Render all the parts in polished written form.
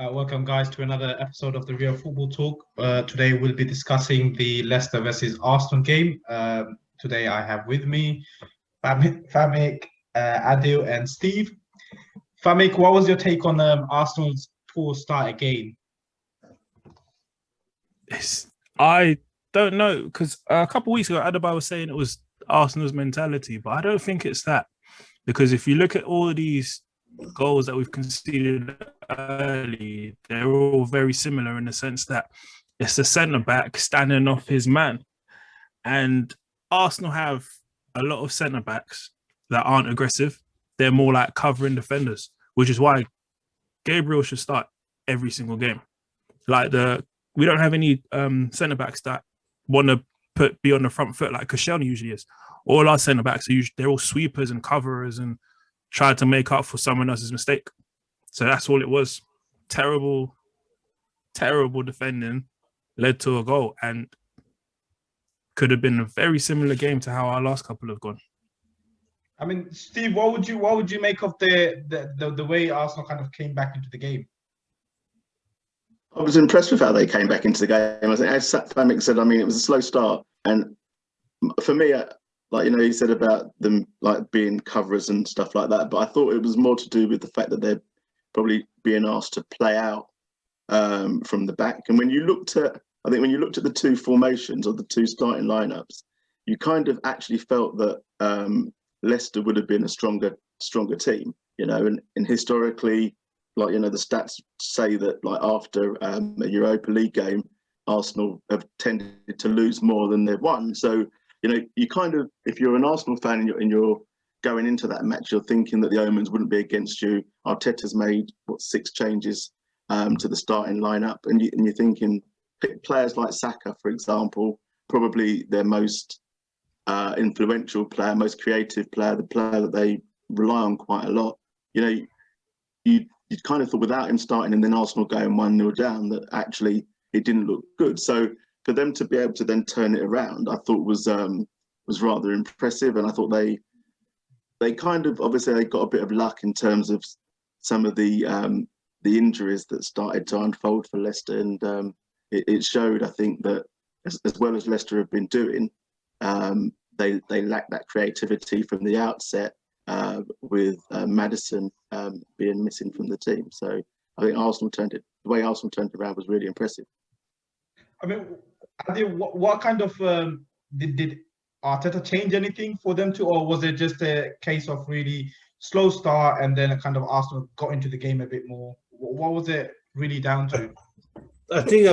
Welcome, guys, to another episode of the Real Football Talk. Today, we'll be discussing the Leicester versus Arsenal game. Today, I have with me Famik, Adil, and Steve. Famik, what was your take on Arsenal's poor start again? I don't know, because a couple of weeks ago, Adebayo was saying it was Arsenal's mentality, but I don't think it's that. Because if you look at all of these goals that we've conceded early, they're all very similar in the sense that it's the centre-back standing off his man. And Arsenal have a lot of centre-backs that aren't aggressive. They're more like covering defenders, which is why Gabriel should start every single game. We don't have any centre-backs that want to be on the front foot like Koscielny usually is. All our centre-backs they're all sweepers and coverers and try to make up for someone else's mistake. So that's all it was. Terrible defending led to a goal and could have been a very similar game to how our last couple have gone. I mean, Steve, what would you make of the way Arsenal kind of came back into the game? I was impressed with how they came back into the game. I think, as Famik said, it was a slow start, and for me, he said about them being coverers and stuff like that, but I thought it was more to do with the fact that they're probably being asked to play out from the back. And when you looked at the two formations or the two starting lineups, you kind of actually felt that Leicester would have been a stronger team, and historically, the stats say that after a Europa League game, Arsenal have tended to lose more than they've won. So, you kind of, if you're an Arsenal fan and you're going into that match, you're thinking that the omens wouldn't be against you. Arteta's made 6 changes to the starting lineup, and you're thinking, pick players like Saka, for example, probably their most influential player, most creative player, the player that they rely on quite a lot. You kind of thought without him starting and then Arsenal going 1-0 down that actually it didn't look good. So for them to be able to then turn it around, I thought was rather impressive. And I thought they kind of, obviously they got a bit of luck in terms of some of the injuries that started to unfold for Leicester. And it showed, I think, that as well as Leicester have been doing, they lack that creativity from the outset. With Maddison being missing from the team. So I think the way Arsenal turned it around was really impressive. I mean, what kind of did Arteta change anything for them to, or was it just a case of really slow start and then a kind of Arsenal got into the game a bit more? What was it really down to? I think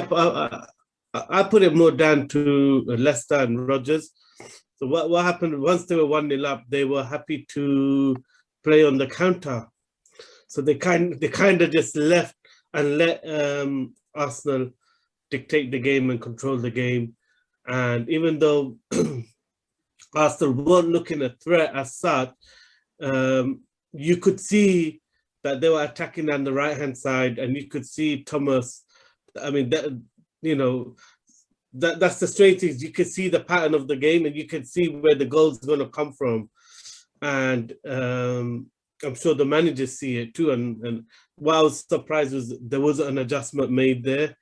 I put it more down to Leicester and Rodgers. So what happened once they were 1-0 up, they were happy to play on the counter. So they kind of just left and let Arsenal dictate the game and control the game. And even though Arsenal weren't looking a threat as such, you could see that they were attacking on the right-hand side, and you could see Thomas. That's the strange thing. You can see the pattern of the game, and you can see where the goal's going to come from. And I'm sure the managers see it too. And what I was surprised was there wasn't an adjustment made there,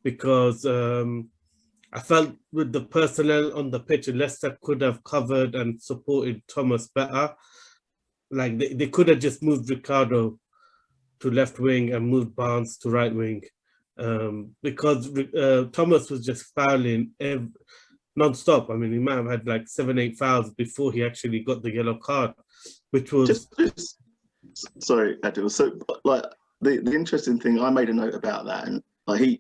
because I felt with the personnel on the pitch, Leicester could have covered and supported Thomas better. Like they could have just moved Ricardo to left wing and moved Barnes to right wing. Because Thomas was just fouling non-stop. He might have had 7-8 fouls before he actually got the yellow card, which was... Sorry, Adil. So, the interesting thing, I made a note about that, and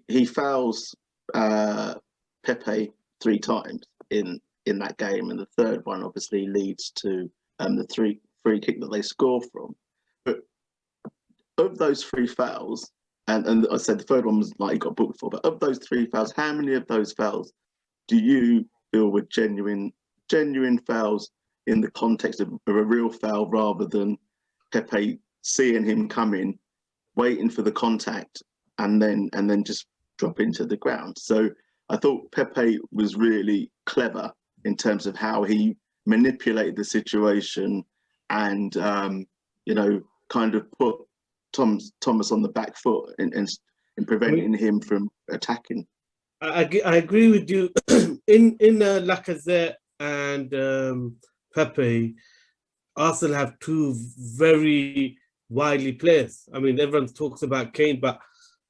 he fouls Pepe 3 times in that game, and the third one obviously leads to the free kick that they score from. But of those 3 fouls, and I said the third one was he got booked for, but of those 3 fouls, how many of those fouls do you feel were genuine fouls in the context of a real foul, rather than Pepe seeing him coming, waiting for the contact, and then just drop into the ground? So I thought Pepe was really clever in terms of how he manipulated the situation and kind of put Thomas on the back foot and in preventing him from attacking. I agree with you. in Lacazette and Pepe, Arsenal have two very wily players. I mean, everyone talks about Kane, but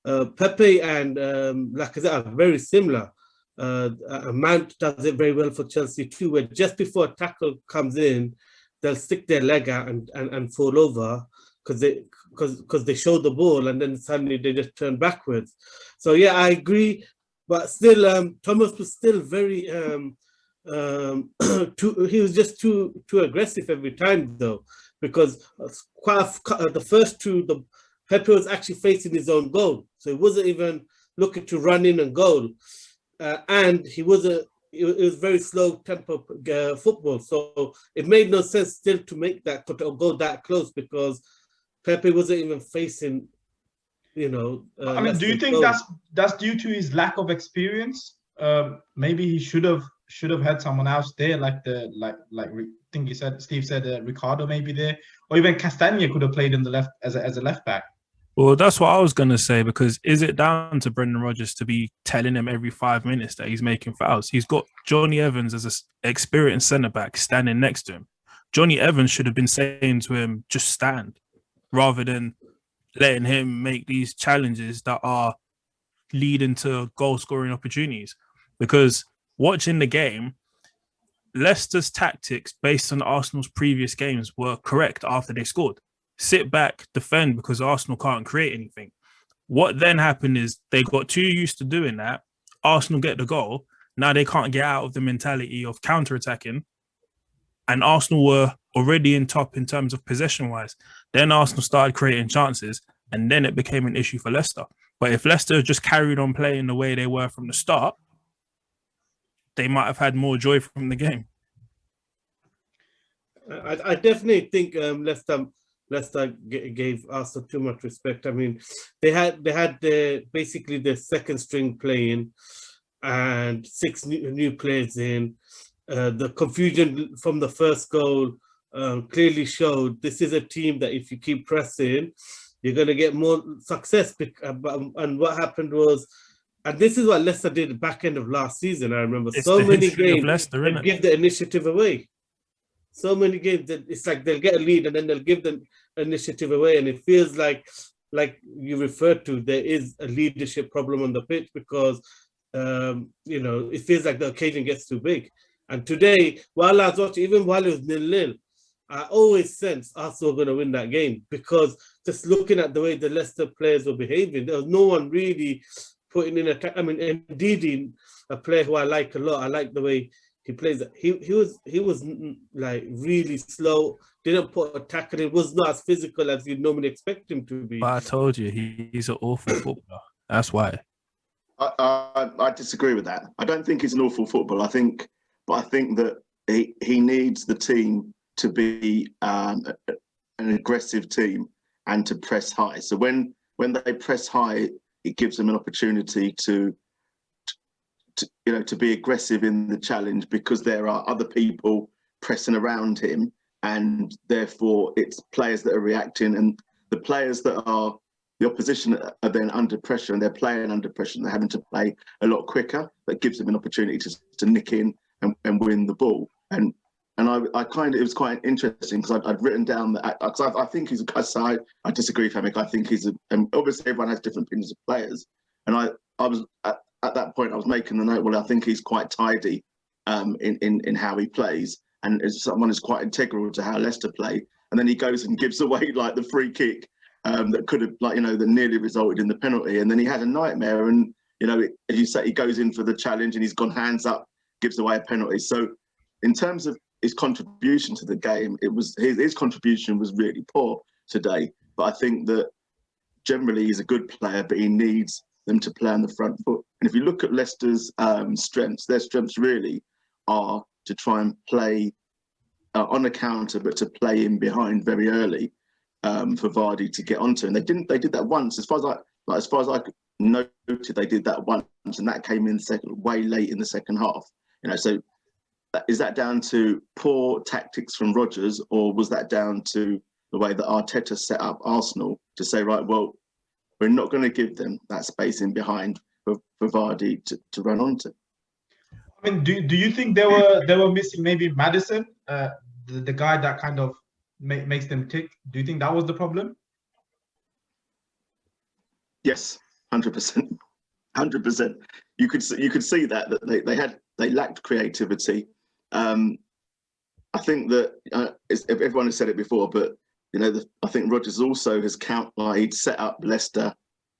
Pepe and Lacazette are very similar. Mount does it very well for Chelsea too, where just before a tackle comes in, they'll stick their leg out and fall over because they show the ball and then suddenly they just turn backwards. So yeah, I agree, but still, Thomas was still very he was just too aggressive every time though, because the first two, the Pepe was actually facing his own goal, so he wasn't even looking to run in and goal, and it was very slow tempo football, so it made no sense still to make that or go that close because Pepe wasn't even facing, I mean, do you think that's due to his lack of experience? Maybe he should have had someone else there, like I think Steve said Ricardo maybe there, or even Castagna could have played in the left as a left back. Well, that's what I was going to say, because is it down to Brendan Rodgers to be telling him every 5 minutes that he's making fouls? He's got Johnny Evans as an experienced centre-back standing next to him. Johnny Evans should have been saying to him, just stand, rather than letting him make these challenges that are leading to goal-scoring opportunities. Because watching the game, Leicester's tactics based on Arsenal's previous games were correct after they scored. Sit back, defend, because Arsenal can't create anything. What then happened is they got too used to doing that. Arsenal get the goal. Now they can't get out of the mentality of counter-attacking. And Arsenal were already in top in terms of possession-wise. Then Arsenal started creating chances, and then it became an issue for Leicester. But if Leicester just carried on playing the way they were from the start, they might have had more joy from the game. I definitely think Leicester gave Arsenal too much respect. I mean, they had basically the second string playing and 6 new players in. The confusion from the first goal clearly showed this is a team that if you keep pressing, you're going to get more success. And what happened was, and this is what Leicester did back end of last season, I remember, It's so the many history of games Leicester, they innit? give the initiative away. So many games that it's like they'll get a lead and then they'll give the initiative away, and it feels like you referred to, there is a leadership problem on the pitch because it feels like the occasion gets too big. And today, while I was watching, even while it was 0-0, I always sensed Arsenal were going to win that game, because just looking at the way the Leicester players were behaving, there was no one really putting in attack. I mean, Ndidi, a player who I like a lot, I like the way he plays. He was like really slow, didn't put a tackle. It was not as physical as you'd normally expect him to be. But I told you, he's an awful footballer. That's why. I disagree with that. I don't think he's an awful footballer. I think that he needs the team to be an aggressive team and to press high. So when they press high, it gives them an opportunity to be aggressive in the challenge, because there are other people pressing around him, and therefore it's players that are reacting, and the players that are the opposition are then under pressure, and they're playing under pressure, and they're having to play a lot quicker. That gives them an opportunity to nick in and win the ball. And it was quite interesting, because I'd written down that, because I think he's a side. I disagree with Hamik. I think he's obviously everyone has different opinions of players, and I was at that point I was making the note. Well, I think he's quite tidy in how he plays, and as someone who's quite integral to how Leicester play. And then he goes and gives away like the free kick that could have, that nearly resulted in the penalty. And then he had a nightmare, and as you say, he goes in for the challenge and he's gone hands up, gives away a penalty. So in terms of his contribution to the game, it was his contribution was really poor today. But I think that generally he's a good player, but he needs them to play on the front foot. And if you look at Leicester's strengths, their strengths really are to try and play on a counter, but to play in behind very early for Vardy to get onto. And they did that once, as far as I noted, they did that once, and that came in way late in the second half. So is that down to poor tactics from Rodgers, or was that down to the way that Arteta set up Arsenal to say, right, well, we're not going to give them that space in behind for Vardy to run onto. I mean, do you think they were missing maybe Maddison, the guy that kind of makes them tick? Do you think that was the problem? Yes, 100%, 100%. You could see that they lacked creativity. I think that everyone has said it before, but I think Rodgers also has he'd set up Leicester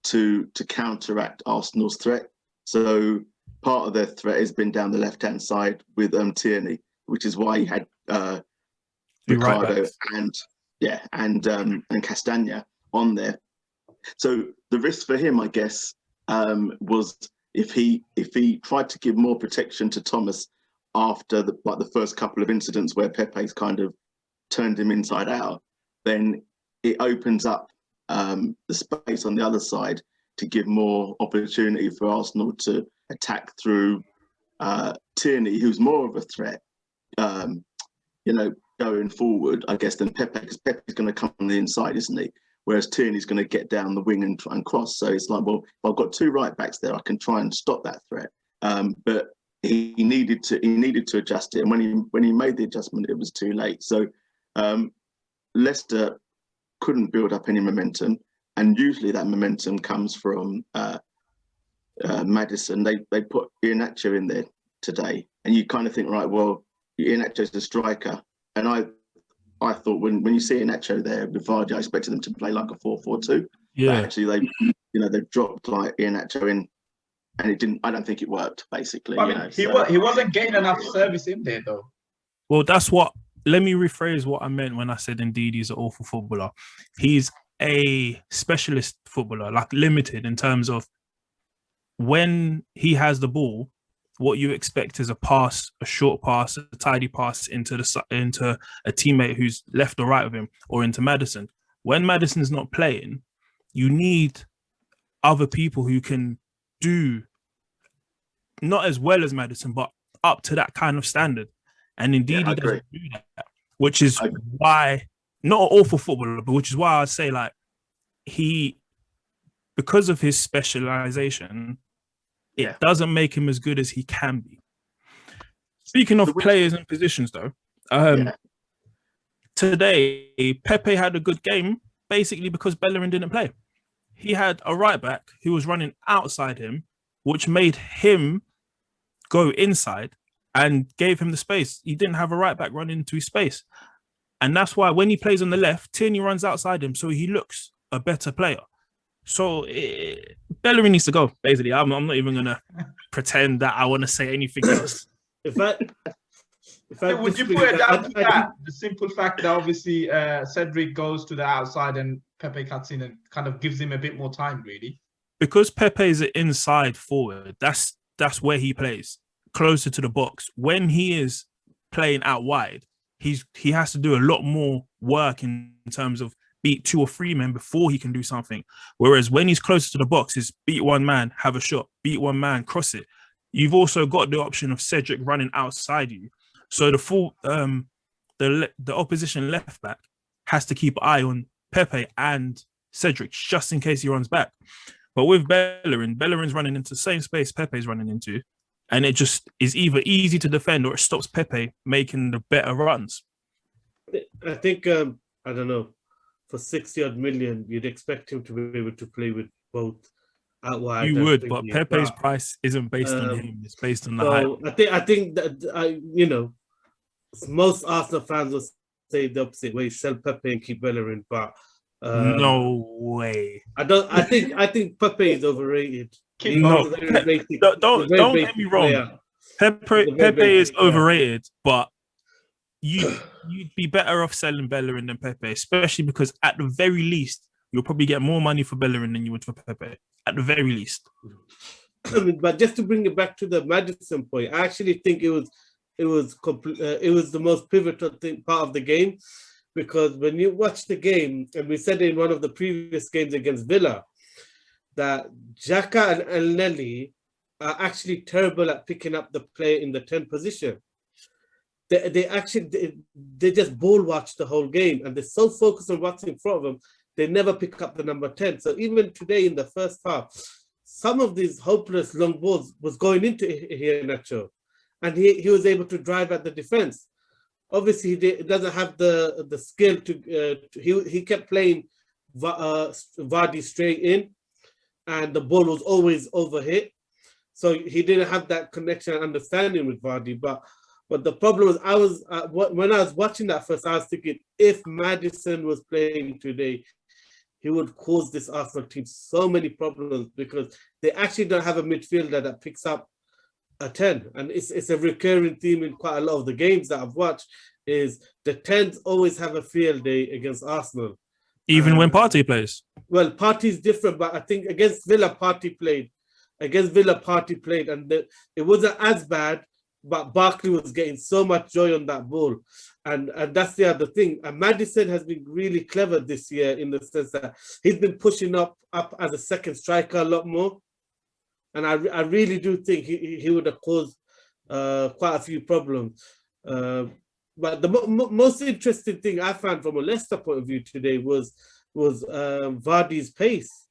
to counteract Arsenal's threat. So part of their threat has been down the left-hand side with Tierney, which is why he had Ricardo and Castagna on there. So the risk for him, I guess, was if he tried to give more protection to Thomas after the first couple of incidents where Pepe's kind of turned him inside out, then it opens up the space on the other side to give more opportunity for Arsenal to attack through Tierney, who's more of a threat, going forward, I guess, than Pepe, because Pepe's going to come on the inside, isn't he? Whereas Tierney's going to get down the wing and try and cross. So it's like, well, if I've got two right backs there, I can try and stop that threat. But he needed to adjust it, and when he made the adjustment, it was too late. So Leicester couldn't build up any momentum, and usually that momentum comes from Maddison. They put Iheanacho in there today, and you kind of think, right, well, Iheanacho's the striker, and I thought when you see Iheanacho there with Vardy, I expected them to play like a 4-4-2. Yeah. But actually, they dropped like Iheanacho in, and it didn't. I don't think it worked. Basically, he wasn't getting enough service in there though. Well, that's what. Let me rephrase what I meant when I said indeed he's an awful footballer. He's a specialist footballer, like limited in terms of when he has the ball, what you expect is a pass, a short pass, a tidy pass into a teammate who's left or right of him, or into Maddison. When Maddison's not playing, you need other people who can do not as well as Maddison, but up to that kind of standard. And indeed, he doesn't do that, which is why, not an awful footballer, but which is why I say, like, because of his specialization, it doesn't make him as good as he can be. Speaking of players and positions, though, today, Pepe had a good game, basically because Bellerin didn't play. He had a right back who was running outside him, which made him go inside and gave him the space. He didn't have a right back run into his space. And that's why when he plays on the left, Tierney runs outside him, so he looks a better player. So Bellerin needs to go, basically. I'm not even going to pretend that I want to say anything else. Would you put it down to that? The simple fact that obviously Cedric goes to the outside and Pepe cuts in and kind of gives him a bit more time, really. Because Pepe is an inside forward, that's where he plays, closer to the box. When he is playing out wide, he has to do a lot more work in terms of beat 2 or 3 men before he can do something. Whereas when he's closer to the box, is beat one man, have a shot, beat one man, cross it. You've also got the option of Cedric running outside you. So the opposition left back has to keep an eye on Pepe and Cedric just in case he runs back. But with Bellerin's running into the same space Pepe's running into, and it just is either easy to defend or it stops Pepe making the better runs. I think, I don't know, for 60-odd million, you'd expect him to be able to play with both out wide. You would, but Pepe's price isn't based on him. It's based on the hype. I think that, most Arsenal fans will say the opposite way, sell Pepe and keep Bellerin, but no way. I think Pepe is overrated. Don't get me wrong. Pepe is overrated, but you'd be better off selling Bellerin than Pepe, especially because at the very least, you'll probably get more money for Bellerin than you would for Pepe. At the very least. But just to bring it back to the Maddison point, I actually think it was the most pivotal part of the game, because when you watch the game, and we said in one of the previous games against Villa, that Xhaka and Nelly are actually terrible at picking up the play in the 10 position. They just ball watch the whole game, and they're so focused on what's in front of them, they never pick up the number 10. So even today in the first half, some of these hopeless long balls was going into Iheanacho, and he was able to drive at the defense. Obviously, he doesn't have the skill to. He kept playing Vardy straight in, and the ball was always overhit. So he didn't have that connection and understanding with Vardy. But the problem was, when I was watching that first, I was thinking, if Maddison was playing today, he would cause this Arsenal team so many problems, because they actually don't have a midfielder that picks up a 10. And it's a recurring theme in quite a lot of the games that I've watched, is the 10s always have a field day against Arsenal. Even when Partey plays? Well, Partey's different, but I think against Villa, Partey played. And it wasn't as bad, but Barkley was getting so much joy on that ball. And that's the other thing. And Maddison has been really clever this year, in the sense that he's been pushing up as a second striker a lot more. And I really do think he would have caused quite a few problems. But the most interesting thing I found from a Leicester point of view today was Vardy's pace.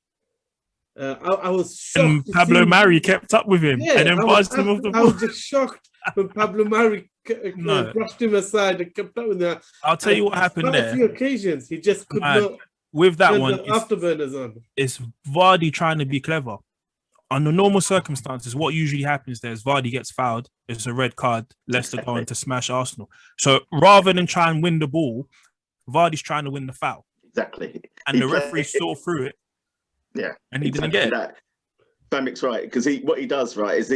I was shocked. And Pablo Mari kept up with him, and then buzzed him off the ball. I was just shocked when Pablo Mari brushed him aside and kept up with him. I'll tell you what happened there. On a few occasions, he just could not. With that one, afterburners on. It's Vardy trying to be clever. Under normal circumstances, what usually happens there is Vardy gets fouled. It's a red card. Leicester going to smash Arsenal. So rather than try and win the ball, Vardy's trying to win the foul. Exactly. And the referee saw through it. Yeah. And he didn't get it. Famic's right, because what he does, right, is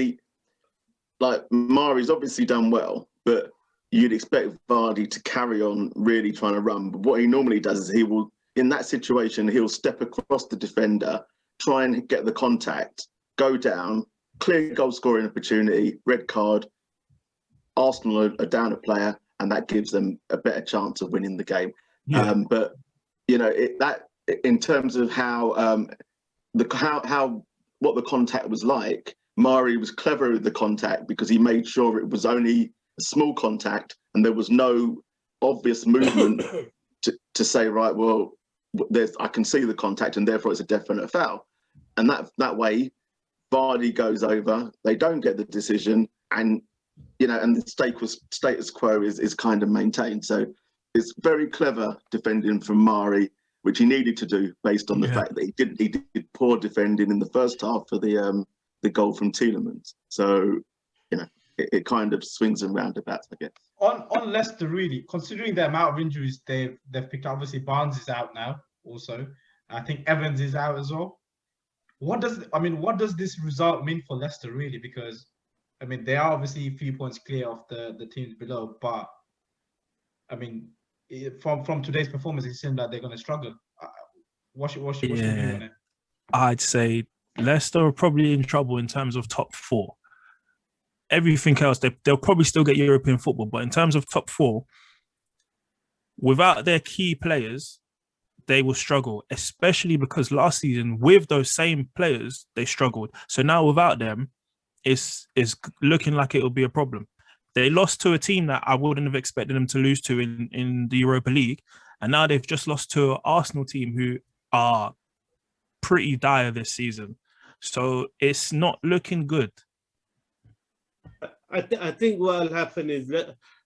Mari's obviously done well, but you'd expect Vardy to carry on really trying to run. But what he normally does is he will, in that situation, he'll step across the defender, try and get the contact, go down, clear goal scoring opportunity, red card. Arsenal are down a player, and that gives them a better chance of winning the game. Yeah. But in terms of how what the contact was like, Mari was clever with the contact, because he made sure it was only a small contact and there was no obvious movement to say, right, well, I can see the contact and therefore it's a definite foul. And that way, Vardy goes over, they don't get the decision, and and the status quo is kind of maintained. So it's very clever defending from Mari, which he needed to do based on the fact that he did poor defending in the first half for the goal from Tielemans. So it kind of swings and roundabouts, I guess. On Leicester, really, considering the amount of injuries they've picked up, obviously Barnes is out now. Also, I think Evans is out as well. What does this result mean for Leicester, really? Because they are obviously a few points clear of the teams below, but from today's performance, it seems like they're going to struggle. What's your view on it? I'd say Leicester are probably in trouble in terms of top four. Everything else, they'll probably still get European football, but in terms of top four, without their key players, they will struggle, especially because last season, with those same players, they struggled. So now without them, it's looking like it'll be a problem. They lost to a team that I wouldn't have expected them to lose to in the Europa League. And now they've just lost to an Arsenal team who are pretty dire this season. So it's not looking good. I think what will happen is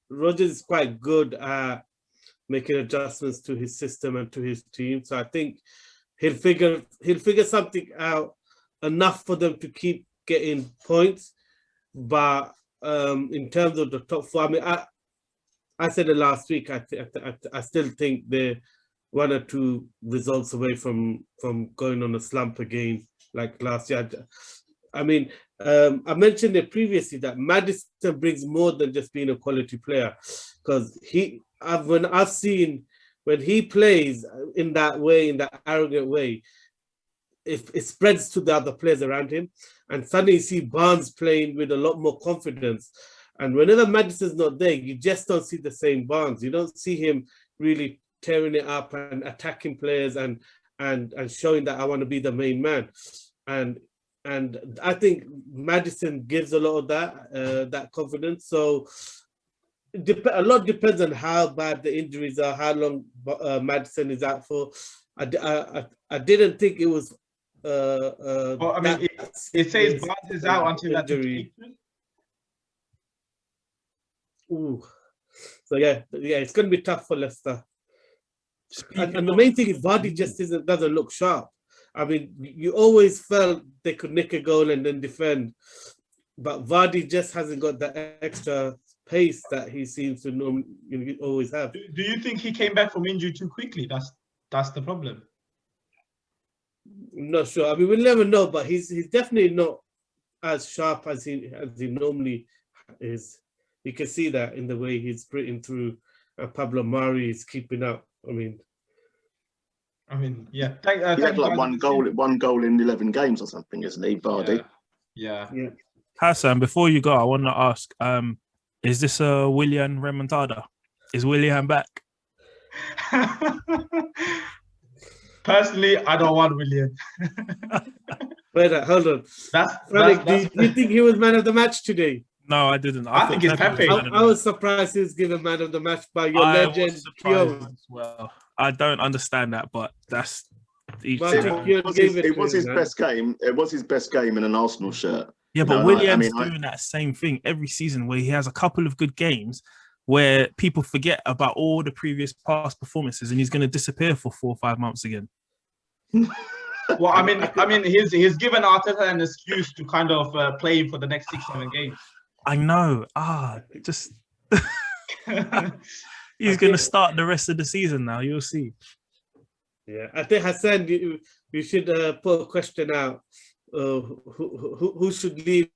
Rodgers is quite good at making adjustments to his system and to his team. So I think he'll figure something out enough for them to keep getting points. But in terms of the top four, I said it last week. I still think they're 1 or 2 results away from going on a slump again like last year. I I mentioned it previously that Maddison brings more than just being a quality player, because I've seen when he plays in that way, in that arrogant way, it spreads to the other players around him, and suddenly you see Barnes playing with a lot more confidence. And whenever Maddison's not there, you just don't see the same Barnes. You don't see him really tearing it up and attacking players and showing that I want to be the main man. And I think Maddison gives a lot of that confidence. So A lot depends on how bad the injuries are, how long Maddison is out for. I didn't think it was. Well, I mean, it says Barnes is out until that injury. Ooh. So yeah, it's going to be tough for Leicester. And the main thing is Vardy just doesn't look sharp. I mean, you always felt they could nick a goal and then defend, but Vardy just hasn't got that extra pace that he seems to normally always have. Do you think he came back from injury too quickly? That's the problem. I'm not sure. I mean, we'll never know, but he's definitely not as sharp as he normally is. You can see that in the way he's sprinting through. Pablo Mari is keeping up. I mean, yeah. He had like one goal in 11 games or something, isn't he, Vardy? Yeah. Hassan, before you go, I want to ask: is this a Willian remontada? Is Willian back? Personally, I don't want Willian. Wait, hold on. Do you think he was man of the match today? No, I didn't. I think it's Pepe. I was surprised he was given man of the match by your legend. Well, I don't understand that, but that's each. It was his best game. It was his best game in an Arsenal shirt. Yeah, but William's doing that same thing every season, where he has a couple of good games where people forget about all the previous past performances, and he's going to disappear for 4 or 5 months again. Well, I mean, he's given Arteta an excuse to kind of play him for the next 6-7 games. I know. He's going to start the rest of the season now. You'll see. Yeah, I think Hassan, you should put a question out. Who should leave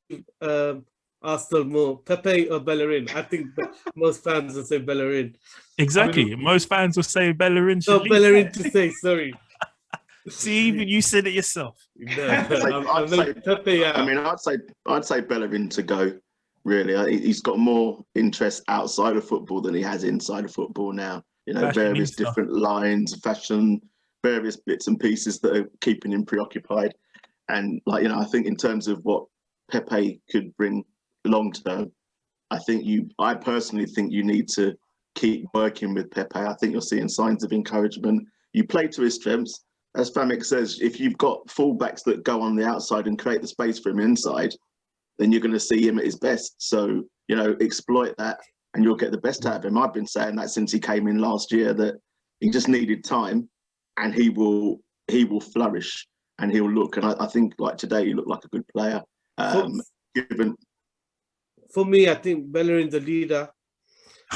Arsenal more, Pepe or Bellerin? I think most fans will say Bellerin. Exactly. Most fans will say Bellerin should leave. Bellerin to say, sorry. See, even you said it yourself. I'd say Bellerin to go. Really, he's got more interest outside of football than he has inside of football now. You know, various different lines, fashion, various bits and pieces that are keeping him preoccupied. And I think in terms of what Pepe could bring long term, I personally think you need to keep working with Pepe. I think you're seeing signs of encouragement. You play to his strengths. As Famik says, if you've got fullbacks that go on the outside and create the space for him inside, then you're going to see him at his best. So, exploit that and you'll get the best out of him. I've been saying that since he came in last year, that he just needed time and he will flourish and he'll look. And I think like today, he looked like a good player. For me, I think Bellerin's a leader.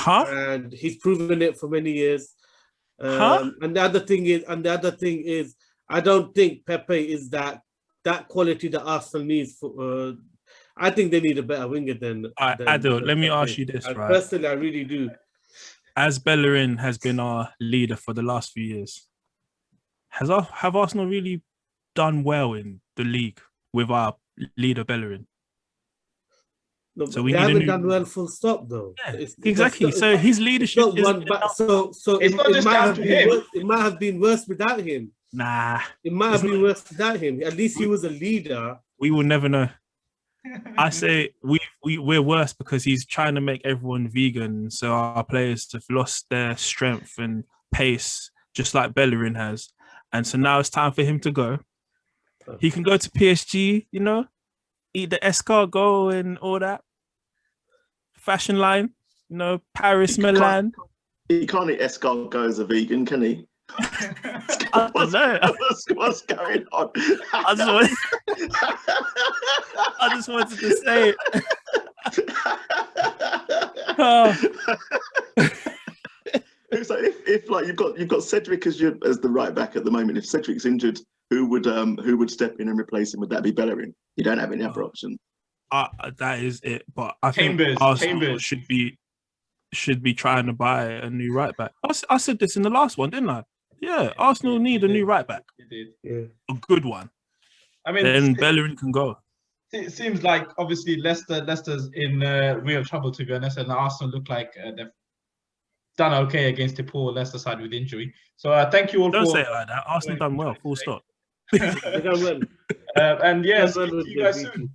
And he's proven it for many years. And the other thing is, I don't think Pepe is that quality that Arsenal needs. I think they need a better winger than Adil, let me ask you this, right? Personally, I really do. As Bellerin has been our leader for the last few years, have Arsenal really done well in the league with our leader Bellerin? No, so we haven't done well, full stop, though. Yeah, exactly. So his leadership is it might have been worse without him. Nah, it might have been worse without him. At least he was a leader. We will never know. I say we're worse because he's trying to make everyone vegan, so our players have lost their strength and pace, just like Bellerin has. And so now it's time for him to go. He can go to PSG, eat the escargot and all that. Fashion line, Paris, Milan. He can't eat escargot as a vegan, can he? I don't know. What's going on? I just wanted to say it. So if you've got Cedric as the right back at the moment, if Cedric's injured, who would step in and replace him? Would that be Bellerin? You don't have any other option. That is it. But I think Arsenal should be trying to buy a new right back. I said this in the last one, didn't I? Yeah, Arsenal need a new right back. You did. Yeah. A good one. I mean, then Bellerin can go. It seems like obviously Leicester's in real trouble, to be honest, and Arsenal look like they've done okay against the poor Leicester side with injury. So thank you all. Don't say it like that. Arsenal done well. Full stop. And yes, see you guys soon.